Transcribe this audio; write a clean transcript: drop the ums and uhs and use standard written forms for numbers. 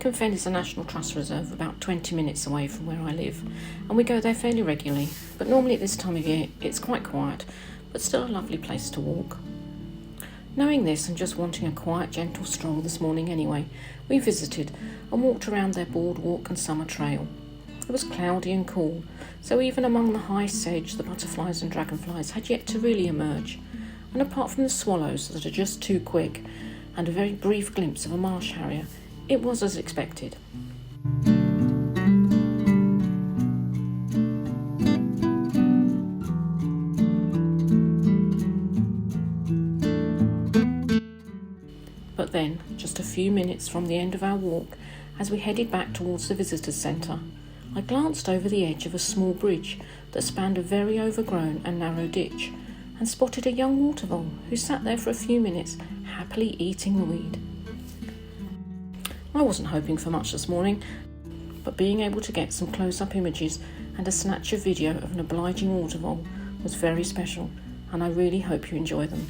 Wicken Fen is a National Trust Reserve about 20 minutes away from where I live, and we go there fairly regularly, but normally at this time of year it's quite quiet, but still a lovely place to walk. Knowing this and just wanting a quiet, gentle stroll this morning anyway, we visited and walked around their boardwalk and summer trail. It was cloudy and cool, so even among the high sedge the butterflies and dragonflies had yet to really emerge, and apart from the swallows that are just too quick and a very brief glimpse of a marsh harrier, it was as expected. But then, just a few minutes from the end of our walk, as we headed back towards the visitors' centre, I glanced over the edge of a small bridge that spanned a very overgrown and narrow ditch, and spotted a young water vole who sat there for a few minutes, happily eating the weed. I wasn't hoping for much this morning, but being able to get some close-up images and a snatch of video of an obliging water vole was very special, and I really hope you enjoy them.